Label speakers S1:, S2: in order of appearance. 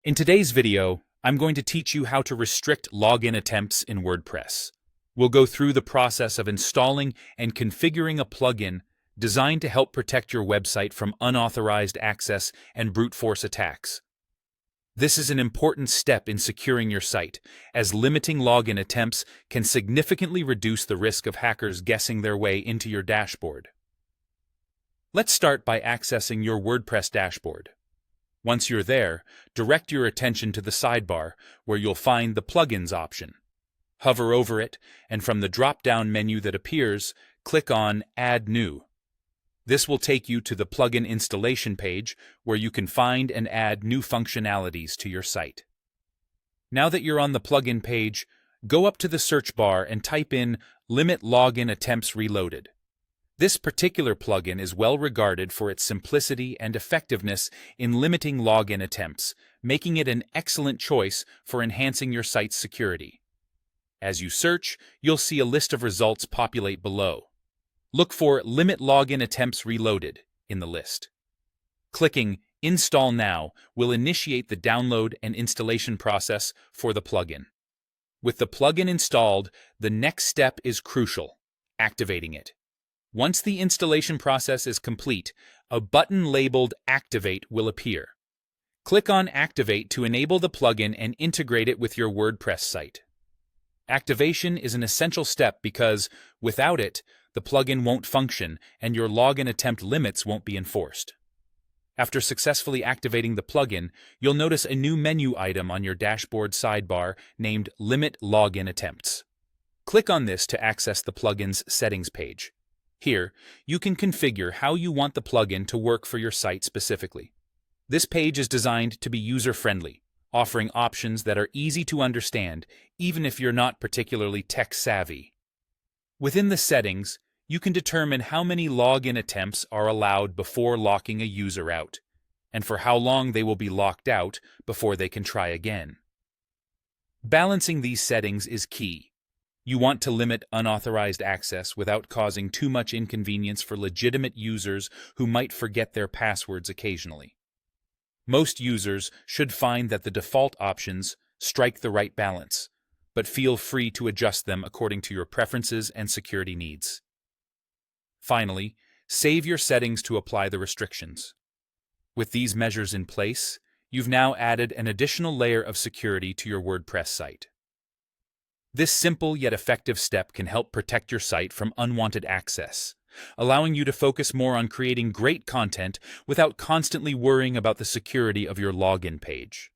S1: In today's video, I'm going to teach you how to restrict login attempts in WordPress. We'll go through the process of installing and configuring a plugin designed to help protect your website from unauthorized access and brute force attacks. This is an important step in securing your site, as limiting login attempts can significantly reduce the risk of hackers guessing their way into your dashboard. Let's start by accessing your WordPress dashboard. Once you're there, direct your attention to the sidebar where you'll find the Plugins option. Hover over it, and from the drop-down menu that appears, click on Add New. This will take you to the plugin installation page where you can find and add new functionalities to your site. Now that you're on the plugin page, go up to the search bar and type in Limit Login Attempts Reloaded. This particular plugin is well regarded for its simplicity and effectiveness in limiting login attempts, making it an excellent choice for enhancing your site's security. As you search, you'll see a list of results populate below. Look for Limit Login Attempts Reloaded in the list. Clicking Install Now will initiate the download and installation process for the plugin. With the plugin installed, the next step is crucial: activating it. Once the installation process is complete, a button labeled Activate will appear. Click on Activate to enable the plugin and integrate it with your WordPress site. Activation is an essential step because, without it, the plugin won't function and your login attempt limits won't be enforced. After successfully activating the plugin, you'll notice a new menu item on your dashboard sidebar named Limit Login Attempts. Click on this to access the plugin's settings page. Here, you can configure how you want the plugin to work for your site specifically. This page is designed to be user-friendly, offering options that are easy to understand, even if you're not particularly tech-savvy. Within the settings, you can determine how many login attempts are allowed before locking a user out, and for how long they will be locked out before they can try again. Balancing these settings is key. You want to limit unauthorized access without causing too much inconvenience for legitimate users who might forget their passwords occasionally. Most users should find that the default options strike the right balance, but feel free to adjust them according to your preferences and security needs. Finally, save your settings to apply the restrictions. With these measures in place, you've now added an additional layer of security to your WordPress site. This simple yet effective step can help protect your site from unwanted access, allowing you to focus more on creating great content without constantly worrying about the security of your login page.